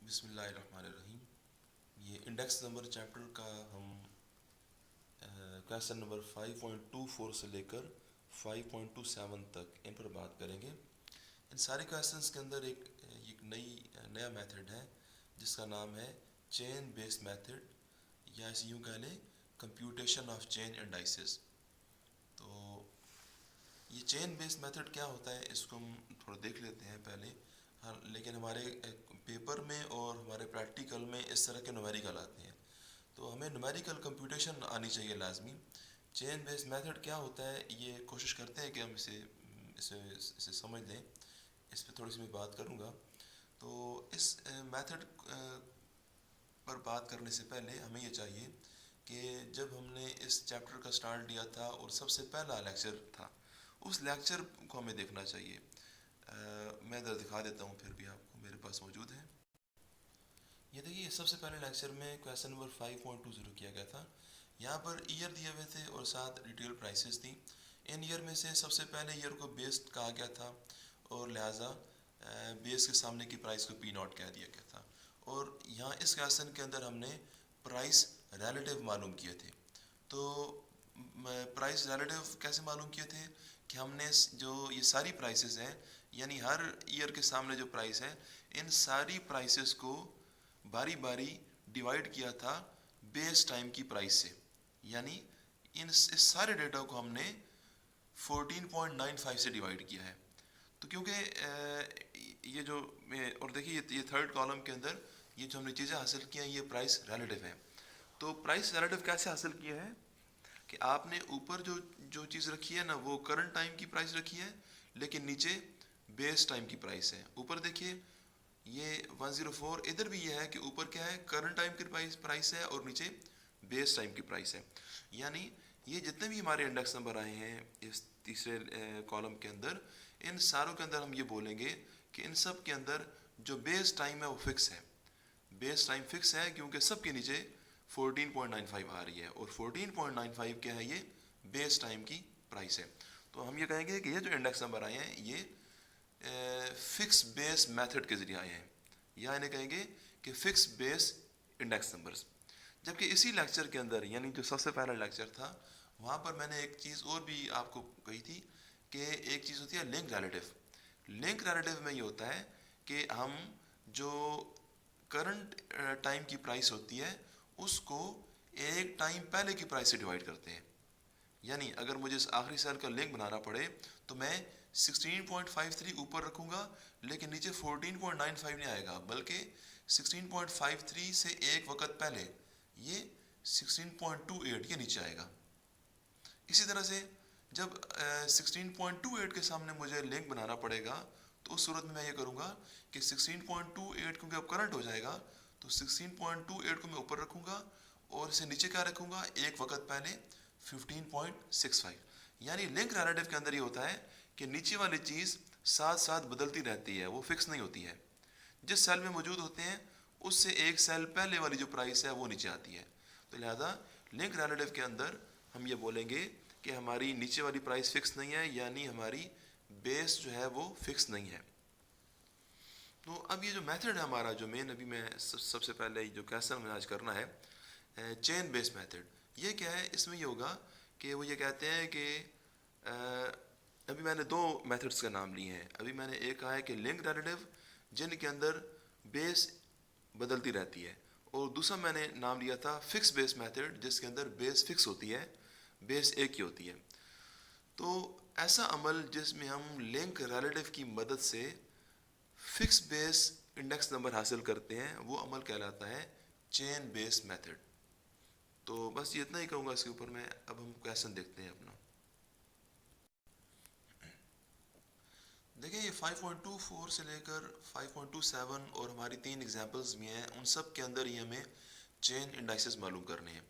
बिस्मिल्लाहिर्रहमानिर्रहीम। ये index number chapter का हम क्वेश्चन नंबर 5.24 से लेकर 5.27 तक इन पर बात करेंगे। इन सारे क्वेश्चंस के अंदर एक नया मेथड है जिसका नाम है चेन बेस्ड मेथड, या इसे यूँ कह लें कंप्यूटेशन ऑफ चेन इंडाइसेस। तो ये चेन बेस्ड मेथड क्या होता है इसको हम थोड़ा देख लेते हैं पहले। हाँ, लेकिन हमारे पेपर में और हमारे प्रैक्टिकल में इस तरह के न्यूमेरिकल आते हैं, तो हमें न्यूमेरिकल कंप्यूटेशन आनी चाहिए लाजमी। चेन बेस्ड मेथड क्या होता है ये कोशिश करते हैं कि हम इसे इसे समझ लें। इस पर थोड़ी सी मैं बात करूँगा। तो इस मेथड पर बात करने से पहले हमें ये चाहिए कि जब हमने इस चैप्टर का स्टार्ट लिया था और सबसे पहला लेक्चर था, उस लेक्चर को हमें देखना चाहिए। मैं इधर दिखा देता हूँ, फिर भी आपको मेरे पास मौजूद है। ये देखिए, सबसे पहले लेक्चर में क्वेश्चन नंबर 5.20 किया गया था। यहाँ पर ईयर दिए हुए थे और साथ रिटेल प्राइसेस थी। इन ईयर में से सबसे पहले ईयर को बेस्ड कहा गया था और लिहाजा बेस के सामने की प्राइस को पी नॉट कह दिया गया था। और यहाँ इस क्वेश्चन के अंदर हमने प्राइस रिलेटिव मालूम किए थे। तो प्राइस रिलेटिव कैसे मालूम किए थे कि हमने जो ये सारी प्राइसेस हैं, यानी हर ईयर के सामने जो प्राइस है, इन सारी प्राइसेस को बारी बारी डिवाइड किया था बेस टाइम की प्राइस से। यानी इस सारे डेटा को हमने 14.95 से डिवाइड किया है। तो क्योंकि ये जो और देखिए ये थर्ड कॉलम के अंदर ये जो हमने चीज़ें हासिल की हैं ये प्राइस रिलेटिव है। तो प्राइस रिलेटिव कैसे हासिल किया है कि आपने ऊपर जो जो चीज़ रखी है ना वो करंट टाइम की प्राइस रखी है, लेकिन नीचे बेस टाइम की प्राइस है। ऊपर देखिए ये 104, इधर भी ये है कि ऊपर क्या है, करंट टाइम की प्राइस है और नीचे बेस टाइम की प्राइस है। यानी ये जितने भी हमारे इंडेक्स नंबर आए हैं इस तीसरे कॉलम के अंदर, इन सारों के अंदर हम ये बोलेंगे कि इन सब के अंदर जो बेस टाइम है वो फिक्स है। बेस टाइम फिक्स है क्योंकि सब के नीचे 14.95 आ रही है, और 14.95 क्या है, ये बेस टाइम की प्राइस है। तो हम ये कहेंगे कि ये जो इंडेक्स नंबर आए हैं ये फिक्स बेस मेथड के ज़रिए आए हैं, या इन्हें कहेंगे कि फिक्स बेस इंडेक्स नंबर्स। जबकि इसी लेक्चर के अंदर, यानी जो सबसे पहला लेक्चर था, वहाँ पर मैंने एक चीज़ और भी आपको कही थी कि एक चीज़ होती है लिंक रिलेटिव। लिंक रिलेटिव में ये होता है कि हम जो करंट टाइम की प्राइस होती है उसको एक टाइम पहले की प्राइस से डिवाइड करते हैं। यानी अगर मुझे इस आखिरी सेल का लिंक बनाना पड़े तो मैं 16.53 ऊपर रखूंगा, लेकिन नीचे 14.95 नहीं आएगा, बल्कि 16.53 से एक वक्त पहले ये 16.28 ये नीचे आएगा। इसी तरह से जब 16.28 के सामने मुझे लिंक बनाना पड़ेगा तो उस सूरत में मैं ये करूँगा कि 16.28 क्योंकि अब करंट हो जाएगा तो 16.28 को मैं ऊपर रखूँगा और इसे नीचे क्या रखूँगा, एक वक्त पहले 15.65। यानी लिंक रिलेटिव के अंदर ये होता है कि नीचे वाली चीज़ साथ साथ बदलती रहती है, वो फिक्स नहीं होती है। जिस सेल में मौजूद होते हैं उससे एक सेल पहले वाली जो प्राइस है वो नीचे आती है। तो लिहाजा लिंक रिलेटिव के अंदर हम ये बोलेंगे कि हमारी नीचे वाली प्राइस फिक्स नहीं है, यानी हमारी बेस जो है वो फिक्स नहीं है। तो अब ये जो मेथड है हमारा, जो मेन अभी मैं सबसे पहले जो क्वेश्चन में आज करना है, चेन बेस्ड मेथड, ये क्या है, इसमें ये होगा कि वो ये कहते हैं कि अभी मैंने दो मेथड्स का नाम लिए हैं। अभी मैंने एक कहा है कि लिंक रिलेटिव जिनके अंदर बेस बदलती रहती है, और दूसरा मैंने नाम लिया था फिक्स बेस मेथड जिसके अंदर बेस फिक्स होती है, बेस एक ही होती है। तो ऐसा अमल जिसमें हम लिंक रिलेटिव की मदद से फिक्स बेस इंडेक्स नंबर हासिल करते हैं वो अमल कहलाता है चेन बेस मेथड। तो बस ये इतना ही कहूँगा इसके ऊपर मैं। अब हम क्वेश्चन देखते हैं अपना। देखिए ये 5.24 से लेकर 5.27 और हमारी तीन एग्जांपल्स भी हैं, उन सब के अंदर ही हमें चेन इंडाइसेस मालूम करने हैं।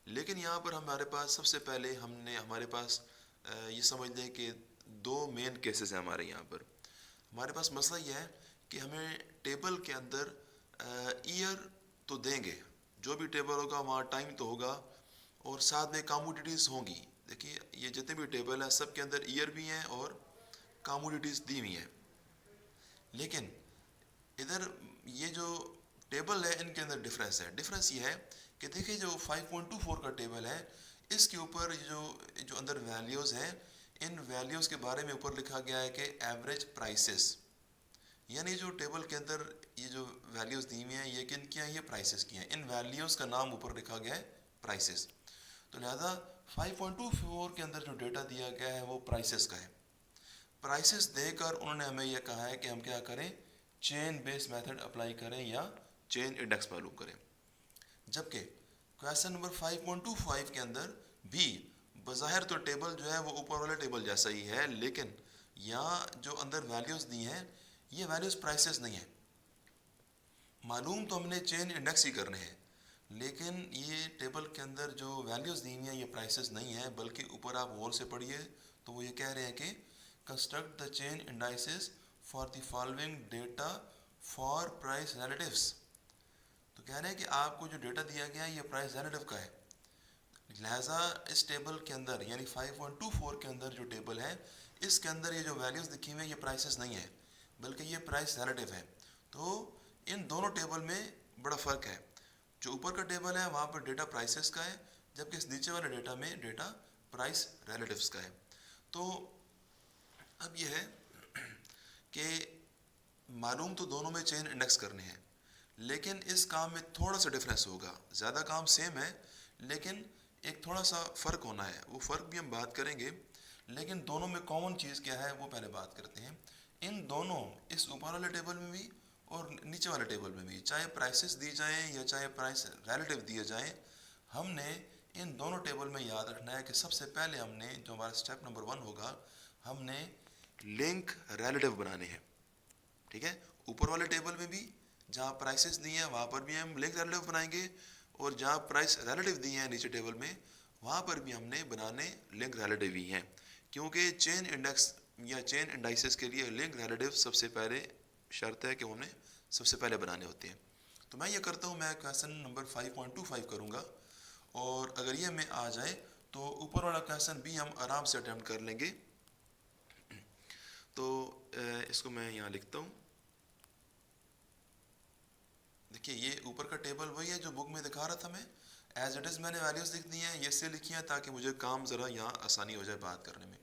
लेकिन यहाँ पर हमारे पास सबसे पहले हमारे पास ये समझ लें कि दो मेन केसेस हैं हमारे यहाँ पर। हमारे पास मसला ये है कि हमें टेबल के अंदर ईयर तो देंगे, जो भी टेबल होगा वहाँ टाइम तो होगा, और साथ में कमोडिटीज़ होंगी। देखिए ये जितने भी टेबल हैं सब के अंदर ईयर भी हैं और कमोडिटीज़ दी हुई हैं। लेकिन इधर ये जो टेबल है इनके अंदर डिफरेंस है। डिफरेंस ये है कि देखिए जो 5.24 का टेबल है इसके ऊपर जो जो अंदर वैल्यूज़ हैं, इन वैल्यूज़ के बारे में ऊपर लिखा गया है कि एवरेज प्राइसेस, यानी जो टेबल के अंदर ये जो वैल्यूज़ दी हुई हैं ये किन की हैं, ये प्राइसेस की हैं। इन वैल्यूज़ का नाम ऊपर लिखा गया है प्राइसेस। तो लिहाजा 5.24 के अंदर जो डेटा दिया गया है वो प्राइसेस का है। प्राइसेस देकर उन्होंने हमें यह कहा है कि हम क्या करें, चेन बेस्ड मेथड अप्लाई करें या चेन इंडेक्स मालूम करें। जबकि क्वेश्चन नंबर 5.25 के अंदर भी बज़ाहिर तो टेबल जो है वो ऊपर वाले टेबल जैसा ही है, लेकिन यहाँ जो अंदर वैल्यूज़ दी हैं ये वैल्यूज़ प्राइसेस नहीं है। मालूम तो हमने चेन इंडेक्स ही करने हैं, लेकिन ये टेबल के अंदर जो वैल्यूज़ दी हुई हैं ये प्राइसेस नहीं है, बल्कि ऊपर आप गौर से पढ़िए तो वो ये कह रहे हैं कि construct the chain indices for the following data for price relatives. तो कह रहे हैं कि आपको जो डेटा दिया गया है ये प्राइस रिलेटिव का है। लिहाजा इस टेबल के अंदर यानी 5.24 के अंदर जो टेबल है इसके अंदर ये जो वैल्यूज़ लिखी हुई हैं ये प्राइसेस नहीं है, बल्कि ये प्राइस रिलेटिव है। तो इन दोनों टेबल में बड़ा फ़र्क है। जो ऊपर का टेबल है वहाँ पर डेटा प्राइसेस का है, जबकि इस नीचे वाले डेटा में डेटा प्राइस रिलेटिव्स का है। तो अब यह है कि मालूम तो दोनों में चेन इंडेक्स करने हैं, लेकिन इस काम में थोड़ा सा डिफरेंस होगा। ज़्यादा काम सेम है लेकिन एक थोड़ा सा फ़र्क होना है, वो फ़र्क भी हम बात करेंगे। लेकिन दोनों में कॉमन चीज़ क्या है वो पहले बात करते हैं। इन दोनों, इस ऊपर वाले टेबल में भी और नीचे वाले टेबल में भी, चाहे प्राइसेस दी जाएँ या चाहे प्राइस रिलेटिव दिए जाएँ, हमने इन दोनों टेबल में याद रखना है कि सबसे पहले हमने जो हमारा स्टेप नंबर 1 होगा, हमने लिंक रिलेटिव बनाने हैं। ठीक है, ऊपर वाले टेबल में भी जहाँ प्राइसेस दी हैं वहाँ पर भी हम लिंक रिलेटिव बनाएंगे, और जहाँ प्राइस रिलेटिव दी हैं नीचे टेबल में वहाँ पर भी हमने बनाने लिंक रिलेटिव ही हैं, क्योंकि चेन इंडेक्स या चेन इंडाइसेस के लिए लिंक रिलेटिव सबसे पहले शर्त है कि उन्हें सबसे पहले बनाने होते हैं। तो मैं ये करता हूँ, मैं क्वेश्चन नंबर 5.25 करूँगा, और अगर ये में आ जाए तो ऊपर वाला क्वेश्चन भी हम आराम से अटैम्प्ट कर लेंगे। तो इसको मैं यहाँ लिखता हूँ। देखिए ये ऊपर का टेबल वही है जो बुक में दिखा रहा था मैं, एज इट इज़ मैंने वैल्यूज़ लिख दी हैं, ये से लिखी हैं ताकि मुझे काम ज़रा यहाँ आसानी हो जाए बात करने में।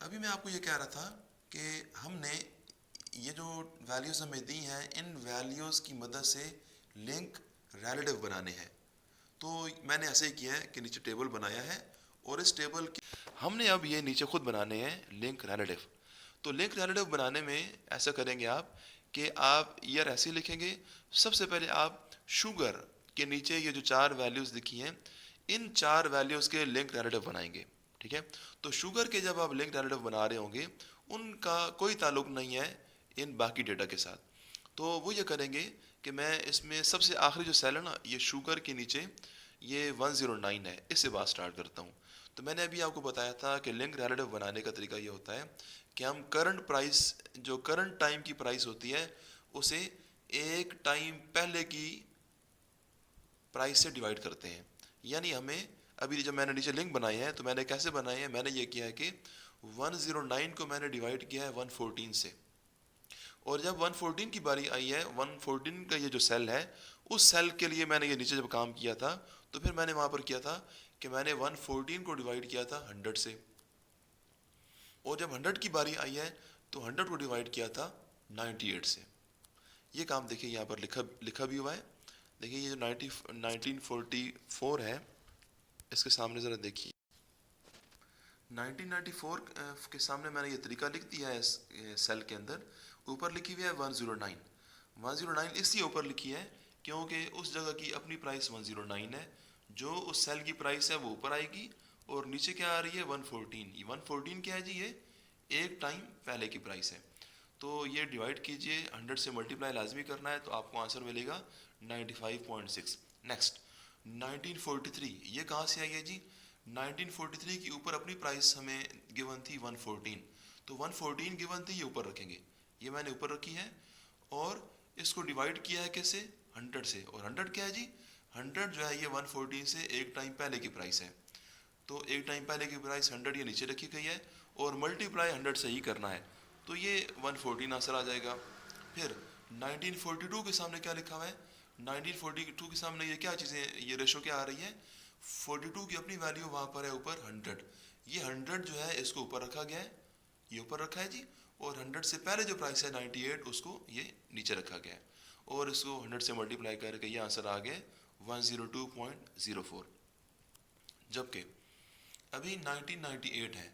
अभी मैं आपको ये कह रहा था कि हमने ये जो वैल्यूज़ हमें दी हैं इन वैल्यूज़ की मदद से लिंक रिलेटिव बनाने हैं। तो मैंने ऐसे ही किया है कि नीचे टेबल बनाया है, और इस टेबल की हमने अब ये नीचे खुद बनाने हैं लिंक रिलेटिव। तो लिंक रिलेटिव बनाने में ऐसा करेंगे आप कि आप ईयर ऐसे लिखेंगे। सबसे पहले आप शुगर के नीचे ये जो 4 वैल्यूज़ लिखी हैं इन 4 वैल्यूज़ के लिंक रिलेटिव बनाएंगे। ठीक है, तो शुगर के जब आप लिंक रिलेटिव बना रहे होंगे उनका कोई ताल्लुक नहीं है इन बाकी डेटा के साथ। तो वो ये करेंगे कि मैं इसमें सबसे आखिरी जो सेल है ना, ये शुगर के नीचे ये 109 है, इससे बात स्टार्ट करता हूँ। तो मैंने अभी आपको बताया था कि लिंक रिलेटिव बनाने का तरीका ये होता है कि हम करंट प्राइस, जो करंट टाइम की प्राइस होती है उसे एक टाइम पहले की प्राइस से डिवाइड करते हैं। यानी हमें अभी जब मैंने नीचे लिंक बनाए हैं तो मैंने कैसे बनाए हैं, मैंने ये किया है कि 109 को मैंने डिवाइड किया है 114 से, और जब 114 की बारी आई है, 114 का ये जो सेल है उस सेल के लिए मैंने ये नीचे जब काम किया था तो फिर मैंने वहाँ पर किया था कि मैंने 114 को डिवाइड किया था 100 से, और जब 100 की बारी आई है तो 100 को डिवाइड किया था 98 से। ये काम देखिए यहाँ पर लिखा भी हुआ है। देखिए ये जो 1944 है इसके सामने ज़रा देखिए, 1994 के सामने मैंने ये तरीका लिख दिया है इस सेल के अंदर। ऊपर लिखी हुई है 109 इसलिए ऊपर लिखी है क्योंकि उस जगह की अपनी प्राइस 109 है, जो उस सेल की प्राइस है वो ऊपर आएगी, और नीचे क्या आ रही है 114। 114 क्या है जी, ये एक टाइम पहले की प्राइस है। तो ये डिवाइड कीजिए, 100 से मल्टीप्लाई लाजमी करना है तो आपको आंसर मिलेगा 95.6। नेक्स्ट 1943, ये कहाँ से आई है जी, 1943 की ऊपर अपनी प्राइस हमें गिवन थी 114, तो 114 गिवन थी, ये ऊपर रखेंगे, ये मैंने ऊपर रखी है, और इसको डिवाइड किया है कैसे 100 से, और 100 क्या है जी, 100 जो है ये 114 से एक टाइम पहले की प्राइस है। तो एक टाइम पहले की प्राइस 100 ये नीचे रखी गई है, और मल्टीप्लाई 100 से ही करना है, तो ये 114 आंसर आ जाएगा। फिर 1942 के सामने क्या लिखा हुआ है? 1942 के सामने ये क्या चीज़ें, ये रेशो क्या आ रही है? 42 की अपनी वैल्यू वहाँ पर है ऊपर 100, ये 100 जो है इसको ऊपर रखा गया है, ये ऊपर रखा है जी, और 100 से पहले जो प्राइस है 98 उसको ये नीचे रखा गया है, और इसको 100 से मल्टीप्लाई करके ये आंसर आ गया 102.04। जबकि अभी 1998 है,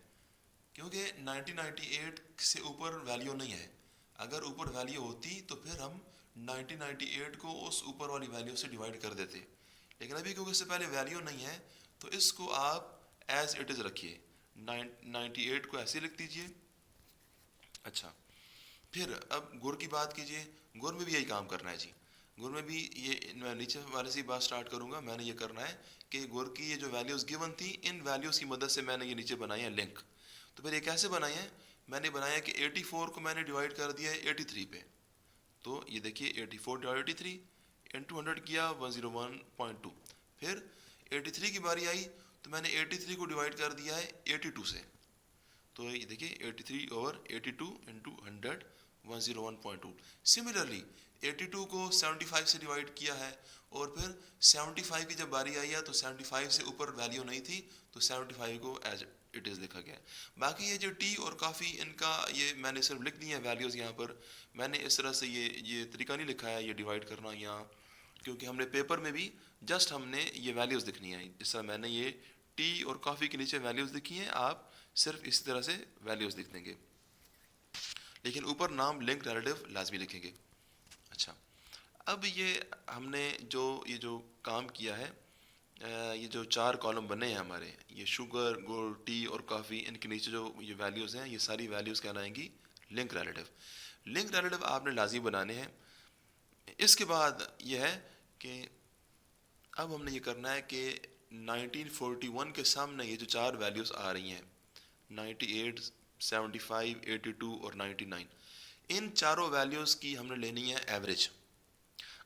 क्योंकि 1998 से ऊपर वैल्यू नहीं है। अगर ऊपर वैल्यू होती तो फिर हम 1998 को उस ऊपर वाली वैल्यू से डिवाइड कर देते, लेकिन अभी क्योंकि इससे पहले वैल्यू नहीं है तो इसको आप एज इट इज़ रखिए, 98 को ऐसे लिख दीजिए। अच्छा, फिर अब गुर की बात कीजिए। गुर में भी यही काम करना है जी। गुर में भी ये, मैं नीचे वाले से बात स्टार्ट करूंगा। मैंने ये करना है कि गुर की ये जो वैल्यूज़ गिवन थी, इन वैल्यूज़ की मदद से मैंने ये नीचे बनाई है लिंक। तो फिर ये कैसे बनाई है? मैंने बनाया कि 84 को मैंने डिवाइड कर दिया है 83 पे। तो ये देखिए 84 डिवाइड 83 इंटू 100 किया 101.2। फिर 83 की बारी आई तो मैंने 83 को डिवाइड कर दिया है 82 से। तो ये देखिए 83 और 82 इंटू 100 101.2। सिमिलरली 82 को 75 से डिवाइड किया है, और फिर 75 की जब बारी आई है तो 75 से ऊपर वैल्यू नहीं थी तो 75 को एज इट इज़ लिखा गया। बाकी ये जो टी और काफ़ी, इनका ये मैंने सिर्फ लिख दी है वैल्यूज़ यहाँ पर। मैंने इस तरह से ये तरीका नहीं लिखा है ये डिवाइड करना यहाँ, क्योंकि हमने पेपर में भी जस्ट हमने ये वैल्यूज़ लिखनी है। इस तरह मैंने ये टी और कॉफ़ी के नीचे वैल्यूज़ लिखी हैं, आप सिर्फ इसी तरह से वैल्यूज़ लिख देंगे, लेकिन ऊपर नाम लिंक रिलेटिव लाजमी लिखेंगे। अच्छा, अब ये हमने ये जो काम किया है, ये जो 4 कॉलम बने हैं हमारे, ये शुगर, गुड़, टी और कॉफ़ी, इनके नीचे जो ये वैल्यूज़ हैं, ये सारी वैल्यूज़ कहलाएंगी लिंक रिलेटिव। लिंक रिलेटिव आपने लाजमी बनाने हैं। इसके बाद ये है कि अब हमने ये करना है कि 1941 के सामने ये जो 4 वैल्यूज़ आ रही हैं 98, 75, 82 और 99, इन चारों वैल्यूज़ की हमने लेनी है एवरेज।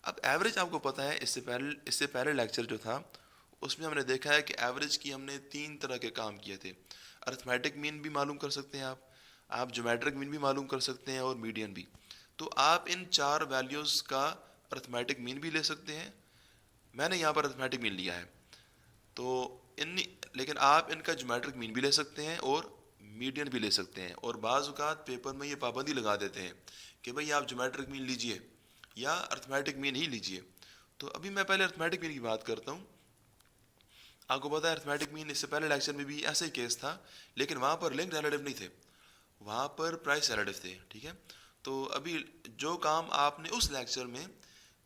अब एवरेज आपको पता है, इससे पहले लेक्चर जो था उसमें हमने देखा है कि एवरेज की हमने 3 तरह के काम किए थे। अरिथमेटिक मीन भी मालूम कर सकते हैं आप ज्योमेट्रिक मीन भी मालूम कर सकते हैं, और मीडियन भी। तो आप इन 4 वैल्यूज़ का अरिथमेटिक मीन भी ले सकते हैं। मैंने यहाँ पर अरिथमेटिक मीन लिया है, तो लेकिन आप इनका ज्योमेट्रिक मीन भी ले सकते हैं और मीडियन भी ले सकते हैं। और बाज़ औक़ात पेपर में ये पाबंदी लगा देते हैं कि भाई आप ज्योमेट्रिक मीन लीजिए या अरिथमेटिक मीन ही लीजिए। तो अभी मैं पहले अरिथमेटिक मीन की बात करता हूँ। आपको पता है अरिथमेटिक मीन, इससे पहले लेक्चर में भी ऐसा ही केस था, लेकिन वहाँ पर लिंक रिलेटिव नहीं थे, वहाँ पर प्राइस रिलेटिव थे। ठीक है, तो अभी जो काम आपने उस लेक्चर में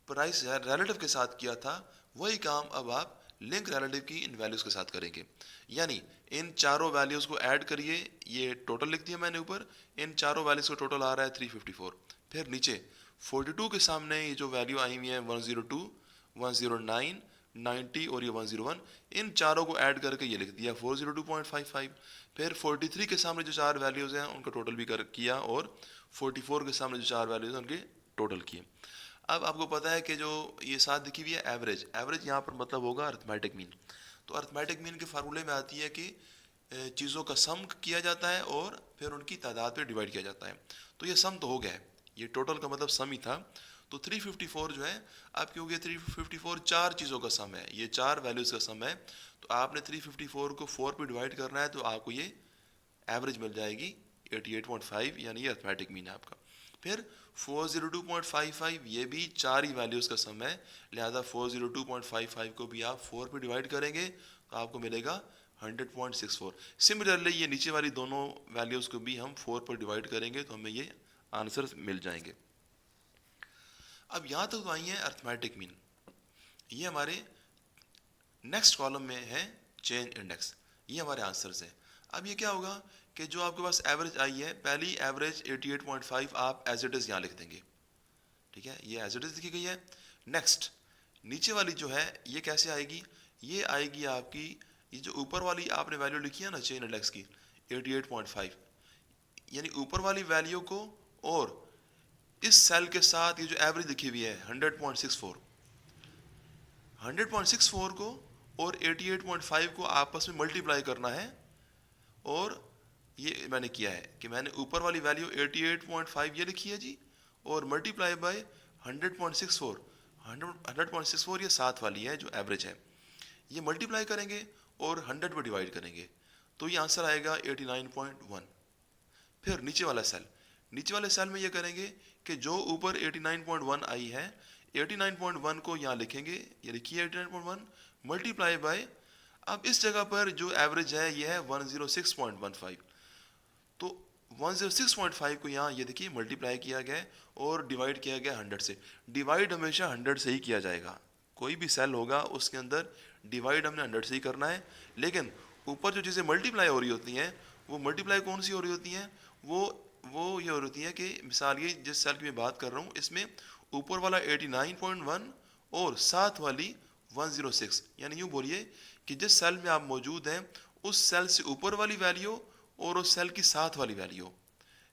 प्राइस रिलेटिव के साथ किया था, वही काम अब आप लिंक रिलेटिव की इन वैल्यूज़ के साथ करेंगे। यानी इन चारों वैल्यूज़ को ऐड करिए, ये टोटल लिख दिया मैंने ऊपर, इन चारों वैल्यूज़ का टोटल आ रहा है 354। फिर नीचे 42 के सामने ये जो वैल्यू आई हुई है 102, 109, 90 और ये 101, इन चारों को ऐड करके ये लिख दिया 402.55। फिर 43 के सामने जो 4 वैल्यूज़ हैं उनका टोटल भी किया, और 44 के सामने जो 4 वैल्यूज़ हैं उनके टोटल किए। अब आपको पता है कि जो ये साथ लिखी हुई है एवरेज, एवरेज यहाँ पर मतलब होगा अरिथमेटिक मीन। तो अरिथमेटिक मीन के फार्मूले में आती है कि चीज़ों का सम किया जाता है और फिर उनकी तादाद पे डिवाइड किया जाता है। तो ये सम तो हो गया है, ये टोटल का मतलब सम ही था। तो 354 जो है, अब क्योंकि 354 4 चीज़ों का सम है, ये 4 वैल्यूज़ का सम है, तो आपने 354 को 4 पे डिवाइड करना है, तो आपको ये एवरेज मिल जाएगी 88.5, यानी ये अरिथमेटिक मीन है आपका। फिर 402.55, ये भी 4 ही वैल्यूज़ का सम है, लिहाजा 402.55 को भी आप 4 पे डिवाइड करेंगे तो आपको मिलेगा 100.64। सिमिलरली ये नीचे वाली दोनों वैल्यूज़ को भी हम 4 पर डिवाइड करेंगे तो हमें ये आंसर मिल जाएंगे। अब यहाँ तक तो आई है अरिथमेटिक मीन। ये हमारे नेक्स्ट कॉलम में है चेंज इंडेक्स, ये हमारे आंसर्स हैं। अब ये क्या होगा कि जो आपके पास एवरेज आई है, पहली एवरेज 88.5 आप एज इट इज़ यहाँ लिख देंगे। ठीक है, ये एज इट इज़ लिखी गई है। नेक्स्ट नीचे वाली जो है ये कैसे आएगी? ये आएगी आपकी, ये जो ऊपर वाली आपने वैल्यू लिखी है ना चेन इंडेक्स की 88.5, यानी ऊपर वाली वैल्यू को और इस सेल के साथ ये जो एवरेज लिखी हुई है 100.64 को और 88.5 को आपस में मल्टीप्लाई करना है। और ये मैंने किया है कि मैंने ऊपर वाली वैल्यू 88.5 ये लिखी है जी, और मल्टीप्लाई बाय 100.64, 100.64 ये 7 वाली है जो एवरेज है, ये मल्टीप्लाई करेंगे और 100 पर डिवाइड करेंगे तो ये आंसर आएगा 89.1। फिर नीचे वाले सेल में ये करेंगे कि जो ऊपर 89.1 आई है, 89.1 को यहाँ लिखेंगे, ये लिखिए 89.1 मल्टीप्लाई बाय, अब इस जगह पर जो एवरेज है ये है 106.15, तो 106.5 को यहाँ ये देखिए मल्टीप्लाई किया गया और डिवाइड किया गया 100 से। डिवाइड हमेशा 100 से ही किया जाएगा, कोई भी सेल होगा उसके अंदर डिवाइड हमने 100 से ही करना है। लेकिन ऊपर जो चीज़ें मल्टीप्लाई हो रही होती हैं वो मल्टीप्लाई कौन सी हो रही होती हैं, वो ये हो रही है कि मिसाल ये जिस सेल की मैं बात कर रहा हूँ इसमें ऊपर वाला 89.1 और साथ वाली 106, यानी यूँ बोलिए कि जिस सेल में आप मौजूद हैं उस सेल से ऊपर वाली वैल्यू और उस सेल की साथ वाली वैल्यू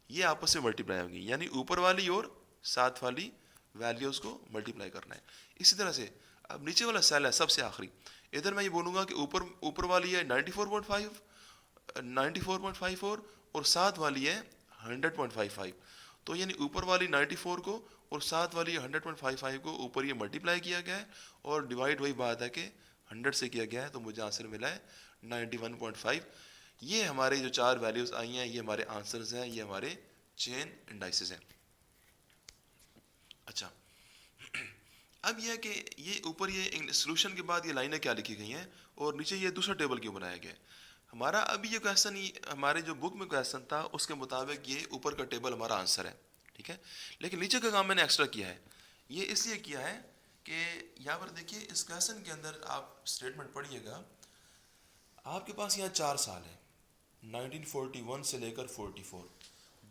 ये आपस में मल्टीप्लाई होंगी, यानी ऊपर वाली और साथ वाली वैल्यूज़ को मल्टीप्लाई करना है। इसी तरह से अब नीचे वाला सेल है सबसे आखिरी, इधर मैं ये बोलूँगा कि ऊपर वाली है 94.54 और साथ वाली है 100.55, तो यानी ऊपर वाली 94 को और साथ वाली 100.55 को ऊपर ये मल्टीप्लाई किया गया है और डिवाइड वही बात है कि 100 से किया गया है, तो मुझे आंसर मिला है 91.5। ये हमारे जो 4 वैल्यूज़ आई हैं ये हमारे आंसर्स हैं, ये हमारे चेन इंडाइसेस हैं। अच्छा, अब यह है कि ये ऊपर ये सॉल्यूशन के बाद ये लाइनें क्या लिखी गई हैं और नीचे ये दूसरा टेबल क्यों बनाया गया है। हमारा अभी ये क्वेश्चन हमारे जो बुक में क्वेश्चन था उसके मुताबिक ये ऊपर का टेबल हमारा आंसर है, ठीक है, लेकिन नीचे का काम मैंने एक्स्ट्रा किया है। ये इसलिए किया है कि यहाँ पर देखिए इस क्वेश्चन के अंदर आप स्टेटमेंट पढ़िएगा, आपके पास यहाँ 4 साल है 1941 से लेकर 44।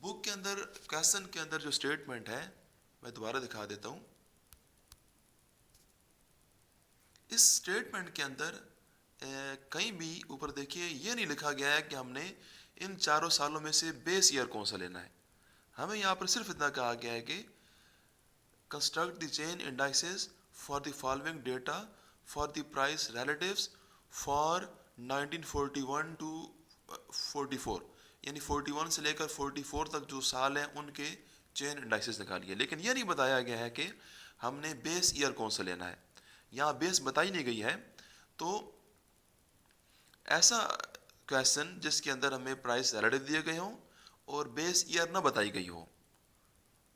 बुक के अंदर क्वेश्चन के अंदर जो स्टेटमेंट है मैं दोबारा दिखा देता हूँ। इस स्टेटमेंट के अंदर कहीं भी ऊपर देखिए ये नहीं लिखा गया है कि हमने इन चारों सालों में से बेस ईयर कौन सा लेना है। हमें यहाँ पर सिर्फ इतना कहा गया है कि construct the chain indices for the following data for the price relatives for 1941 to 44, यानी 41 से लेकर 44 तक जो साल हैं उनके चेन इंडाइसेस निकालिए। लेकिन यह नहीं बताया गया है कि हमने बेस ईयर कौन सा लेना है, यहाँ बेस बताई नहीं गई है। तो ऐसा क्वेश्चन जिसके अंदर हमें प्राइस रिलेटिव दिए गए हों और बेस ईयर ना बताई गई हो,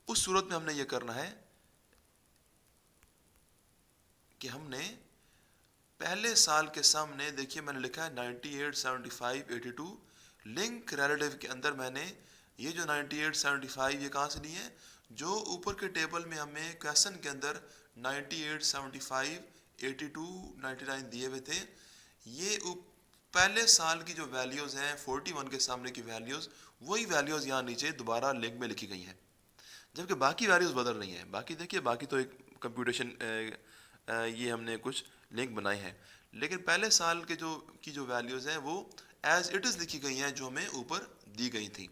उस सूरत में हमने ये करना है कि हमने पहले साल के सामने देखिए मैंने लिखा है 98, 75, 82, लिंक रिलेटिव के अंदर मैंने ये जो 98, 75 ये कहाँ से ली है, जो ऊपर के टेबल में हमें क्वेश्चन के अंदर 98, 75, 82, 99 दिए हुए थे, ये पहले साल की जो वैल्यूज़ हैं 41 के सामने की वैल्यूज़, वही वैल्यूज़ यहाँ नीचे दोबारा लिंक में लिखी गई हैं, जबकि बाकी वैल्यूज़ बदल रही हैं। बाकी देखिए बाकी तो एक कंप्यूटेशन ये हमने कुछ लिंक बनाए हैं, लेकिन पहले साल के जो वैल्यूज़ हैं वो एज इट इज़ लिखी गई हैं जो हमें ऊपर दी गई थी।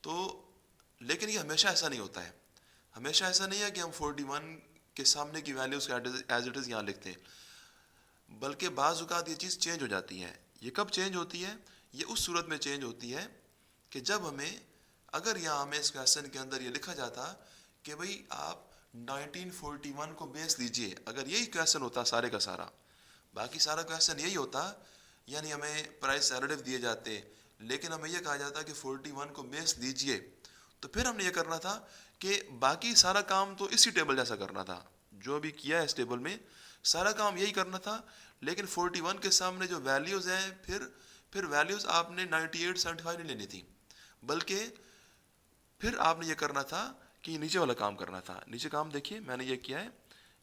तो लेकिन ये हमेशा ऐसा नहीं होता है, हमेशा ऐसा नहीं है कि हम 41 के सामने की वैल्यूज़ एज इट इज़ यहाँ लिखते हैं, बल्कि बाज़ औक़ात ये चीज़ चेंज हो जाती है। ये कब चेंज होती है, ये उस सूरत में चेंज होती है कि जब हमें अगर यहाँ हमें इस क्वेश्चन के अंदर ये लिखा जाता कि भाई आप 1941 को बेस लीजिए, अगर यही क्वेश्चन होता सारे का सारा, बाकी सारा क्वेश्चन यही होता, यानी हमें प्राइस रिलेटिव दिए जाते, लेकिन हमें यह कहा जाता कि 41 को बेस लीजिए, तो फिर हमने ये करना था कि बाकी सारा काम तो इसी टेबल जैसा करना था, जो भी किया है इस टेबल में सारा काम यही करना था, लेकिन 41 के सामने जो वैल्यूज़ हैं फिर वैल्यूज़ आपने 98, 75 नहीं लेनी थी, बल्कि फिर आपने ये करना था कि नीचे वाला काम करना था। नीचे काम देखिए मैंने ये किया है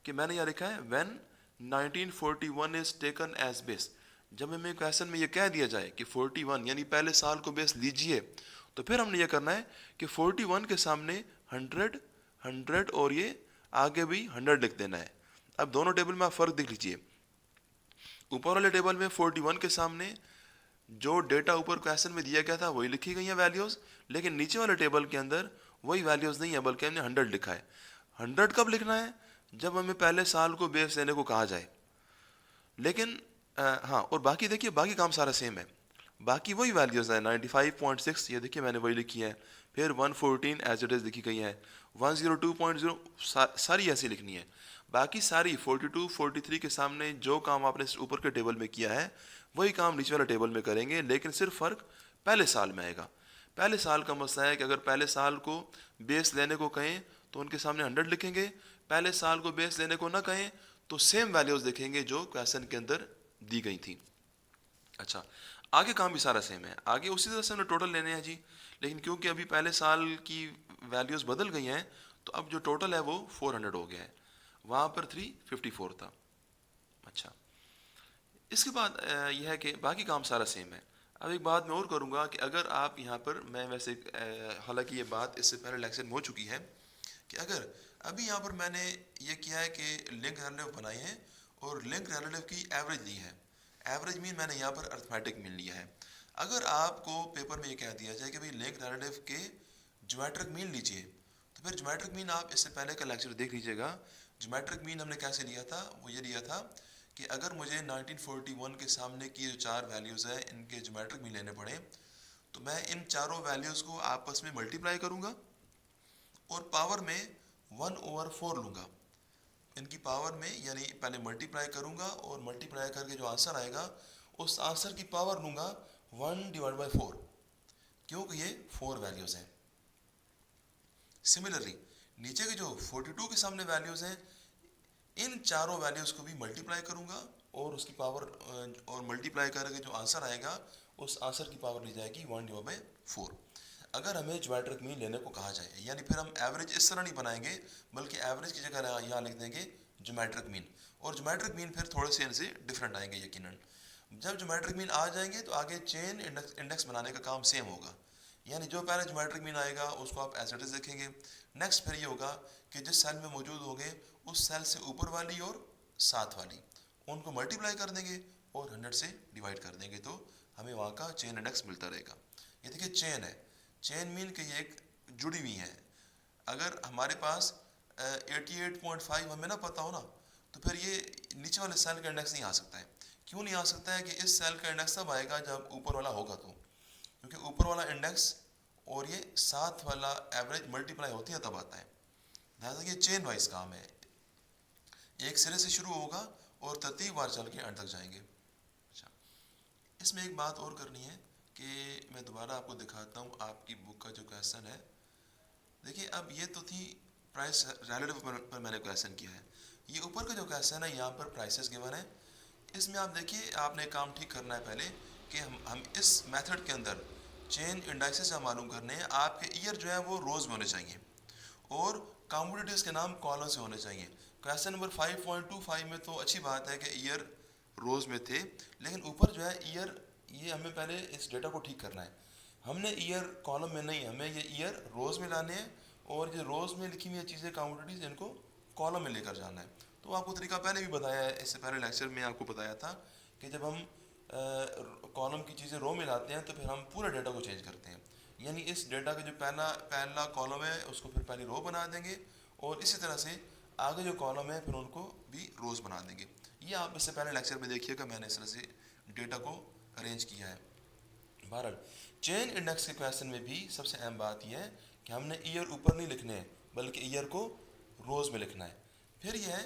कि मैंने यहाँ लिखा है when 1941 is taken as base. जब हमें क्वेश्चन में ये कह दिया जाए कि 41 यानी पहले साल को बेस लीजिए, तो फिर हमने ये करना है कि 41 के सामने 100, 100 और ये आगे भी 100 लिख देना है। अब दोनों टेबल में आप फ़र्क देख लीजिए, ऊपर वाले टेबल में 41 के सामने जो डेटा ऊपर क्वेश्चन में दिया गया था वही लिखी गई है वैल्यूज़, लेकिन नीचे वाले टेबल के अंदर वही वैल्यूज़ नहीं है, बल्कि हमने 100 लिखा है। 100 कब लिखना है, जब हमें पहले साल को बेस देने को कहा जाए। लेकिन हाँ, और बाकी देखिए बाकी काम सारा सेम है, बाकी वही वैल्यूज़ हैं 95.6, ये देखिए मैंने वही लिखी है। फिर 114 एज इट इज़ लिखी गई है। 102.0 सारी ऐसी लिखनी है। बाकी सारी 42 43 के सामने जो काम आपने ऊपर के टेबल में किया है वही काम नीचे वाले टेबल में करेंगे, लेकिन सिर्फ फ़र्क पहले साल में आएगा। पहले साल का मसला है कि अगर पहले साल को बेस लेने को कहें तो उनके सामने 100 लिखेंगे, पहले साल को बेस लेने को ना कहें तो सेम वैल्यूज़ लिखेंगे जो क्वेश्चन के अंदर दी गई थी। अच्छा, आगे काम भी सारा सेम है, आगे उसी तरह से हमने टोटल लेने हैं जी, लेकिन क्योंकि अभी पहले साल की वैल्यूज़ बदल गई हैं तो अब जो टोटल है वो 400 हो गया है, वहाँ पर 354 था। अच्छा, इसके बाद यह है कि बाकी काम सारा सेम है। अब एक बात मैं और करूँगा कि अगर आप यहाँ पर, मैं वैसे हालांकि ये बात इससे पहले लेक्चर में हो चुकी है कि अगर अभी यहाँ पर मैंने ये किया है कि लिंक रिलेटिव बनाए हैं और लिंक रिलेटिव की एवरेज ली है। एवरेज मीन मैंने यहाँ पर अर्थमेटिक मीन लिया है। अगर आपको पेपर में ये कह दिया जाए कि भाई लिंक रिलेटिव के ज्योमेट्रिक मीन लीजिए, तो फिर ज्योमेट्रिक मीन आप इससे पहले का लेक्चर देख लीजिएगा। ज्योमेट्रिक मीन हमने कैसे लिया था, वो ये लिया था कि अगर मुझे 1941 के सामने की जो चार वैल्यूज़ है इनके ज्योमेट्रिक मीन लेने पड़े तो मैं इन चारों वैल्यूज़ को आपस में मल्टीप्लाई करूँगा और पावर में 1/4 लूँगा। इनकी पावर में यानी पहले मल्टीप्लाई करूँगा और मल्टीप्लाई करके जो आंसर आएगा उस आंसर की पावर लूँगा 1/4, क्योंकि ये 4 वैल्यूज़ हैं। सिमिलरली नीचे के जो 42 के सामने वैल्यूज़ हैं इन चारों वैल्यूज़ को भी मल्टीप्लाई करूँगा और उसकी पावर और मल्टीप्लाई करके जो आंसर आएगा उस आंसर की पावर ली जाएगी 1/4। अगर हमें ज्योमेट्रिक मीन लेने को कहा जाए, यानी फिर हम एवरेज इस तरह नहीं बनाएंगे बल्कि एवरेज की जगह यहाँ लिख देंगे ज्योमेट्रिक मीन, और ज्योमेट्रिक मीन फिर थोड़े से इनसे डिफरेंट आएंगे यकीनन। जब ज्योमेट्रिक मीन आ जाएंगे तो आगे चेन इंडेक्स बनाने का काम सेम होगा, यानी जो पहले ज्योमेट्रिक मीन आएगा उसको आप एज इट इज देखेंगे। नेक्स्ट फिर ये होगा कि जिस सेल में मौजूद होंगे उस सेल से ऊपर वाली और साथ वाली उनको मल्टीप्लाई कर देंगे और 100 से डिवाइड कर देंगे तो हमें वहाँ का चेन इंडेक्स मिलता रहेगा। ये देखिए चेन है, चेन मीन कि ये एक जुड़ी हुई है। अगर हमारे पास 88.5 हमें ना पता हो ना तो फिर ये नीचे वाले सेल का इंडेक्स नहीं आ सकता है। क्यों नहीं आ सकता है कि इस सेल का इंडेक्स तब आएगा जब ऊपर वाला होगा, तो क्योंकि ऊपर वाला इंडेक्स और ये साथ वाला एवरेज मल्टीप्लाई होती है तब आता है। ध्यान रखिए चेन वाइज काम है, एक सिरे से शुरू होगा और तरतीब वार चल के अंत तक जाएंगे। अच्छा, इसमें एक बात और करनी है कि मैं दोबारा आपको दिखाता हूँ आपकी बुक का जो क्वेश्चन है। देखिए अब ये तो थी प्राइस रिलेटिव पर मैंने क्वेश्चन किया है। ये ऊपर का जो क्वेश्चन है यहाँ पर प्राइसेस गिवन है। इसमें आप देखिए आपने काम ठीक करना है पहले कि हम इस मेथड के अंदर चेन इंडाइसेस से मालूम करने हैं। आपके ईयर जो है वो रोज़ में होने चाहिए और कमोडिटीज के नाम कॉलम से होने चाहिए। क्वेश्चन नंबर 5.25 में तो अच्छी बात है कि ईयर रोज़ में थे, लेकिन ऊपर जो है ईयर, ये हमें पहले इस डेटा को ठीक करना है। हमने ईयर कॉलम में नहीं, हमें ये ईयर रोज़ में लाने हैं और ये रोज़ में लिखी हुई चीज़ें कमोडिटीज इनको कॉलम में लेकर जाना है। तो आपको तरीका पहले भी बताया है, इससे पहले लेक्चर में आपको बताया था कि जब हम कॉलम की चीज़ें रो में लाते हैं तो फिर हम पूरे डेटा को चेंज करते हैं। यानी इस डेटा का जो पहला कॉलम है उसको फिर पहली रो बना देंगे और इसी तरह से आगे जो कॉलम है फिर उनको भी रोज़ बना देंगे। ये आप इससे पहले लेक्चर में देखिएगा मैंने इस तरह से डेटा को अरेंज किया है। बहरहाल चेन इंडेक्स के क्वेश्चन में भी सबसे अहम बात यह है कि हमने ईयर ऊपर नहीं लिखने हैं बल्कि ईयर को रोज़ में लिखना है। फिर यह है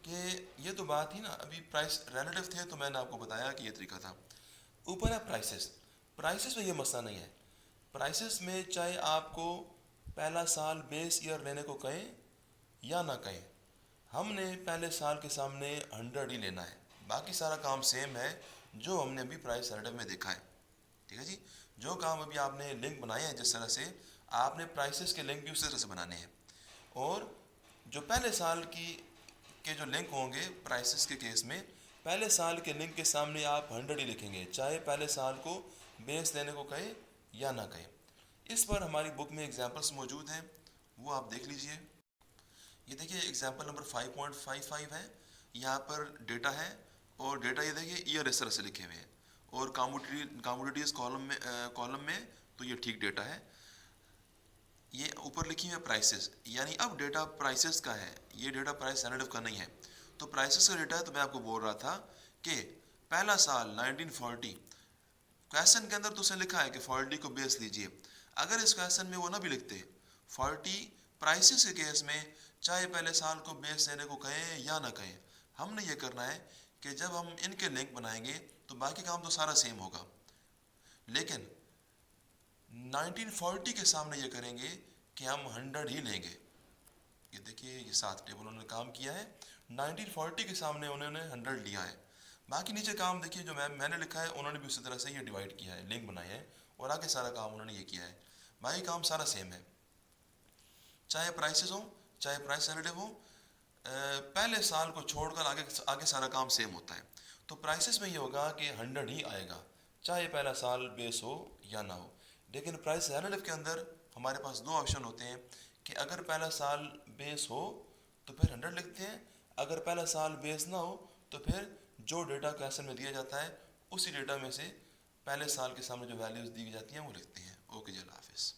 कि ये तो बात ही ना, अभी प्राइस रिलेटिव थे तो मैंने आपको बताया कि ये तरीका था। ऊपर है प्राइसेस। प्राइसेस में ये मसला नहीं है। प्राइसेस में चाहे आपको पहला साल बेस ईयर लेने को कहें या ना कहें, हमने पहले साल के सामने 100 ही लेना है, बाकी सारा काम सेम है जो हमने अभी प्राइस रिलेटिव में देखा है। ठीक है जी, जो काम अभी आपने लिंक बनाए हैं जिस तरह से आपने प्राइसेस के लिंक भी उसी तरह से बनाने हैं, और जो पहले साल के जो लिंक होंगे प्राइसेस के केस में, पहले साल के लिंक के सामने आप 100 ही लिखेंगे चाहे पहले साल को बेस लेने को कहे या ना कहे। इस पर हमारी बुक में एग्जांपल्स मौजूद हैं, वो आप देख लीजिए। ये देखिए एग्जांपल नंबर 5.55 है, यहाँ पर डेटा है और डेटा ये देखिए ईयर इस तरह से लिखे हुए हैं और कमोडिटीज कॉलम में तो ये ठीक डेटा है। ये ऊपर लिखी है प्राइसेस, यानी अब डेटा प्राइसेस का है, ये डेटा प्राइस रिलेटिव का नहीं है। तो प्राइसेस का डेटा है तो मैं आपको बोल रहा था कि पहला साल 1940 क्वेश्चन के अंदर तो उसने लिखा है कि 40 को बेस लीजिए। अगर इस क्वेश्चन में वो ना भी लिखते 40 प्राइसेस के केस में, चाहे पहले साल को बेस लेने को कहें या ना कहें, हमने ये करना है कि जब हम इनके लिंक बनाएंगे तो बाकी काम तो सारा सेम होगा, लेकिन 1940 के सामने ये करेंगे कि हम 100 ही लेंगे। ये देखिए ये 7 टेबल उन्होंने काम किया है, 1940 के सामने उन्होंने 100 लिया है। बाकी नीचे काम देखिए जो मैंने लिखा है, उन्होंने भी उसी तरह से ये डिवाइड किया है, लिंक बनाए हैं, और आगे सारा काम उन्होंने ये किया है। बाकी काम सारा सेम है, चाहे प्राइसेस हो चाहे प्राइस रिलेटिव हो, पहले साल को छोड़कर आगे आगे सारा काम सेम होता है। तो प्राइसेस में ये होगा कि 100 ही आएगा, चाहे पहला साल बेस हो या ना हो। लेकिन प्राइस रिलेटिव के अंदर हमारे पास दो ऑप्शन होते हैं कि अगर पहला साल बेस हो तो फिर 100 लिखते हैं, अगर पहला साल बेस ना हो तो फिर जो डेटा क्वेश्चन में दिया जाता है उसी डेटा में से पहले साल के सामने जो वैल्यूज़ दी जाती हैं वो लिखते हैं। ओके जी, अल्लाह हाफिज़।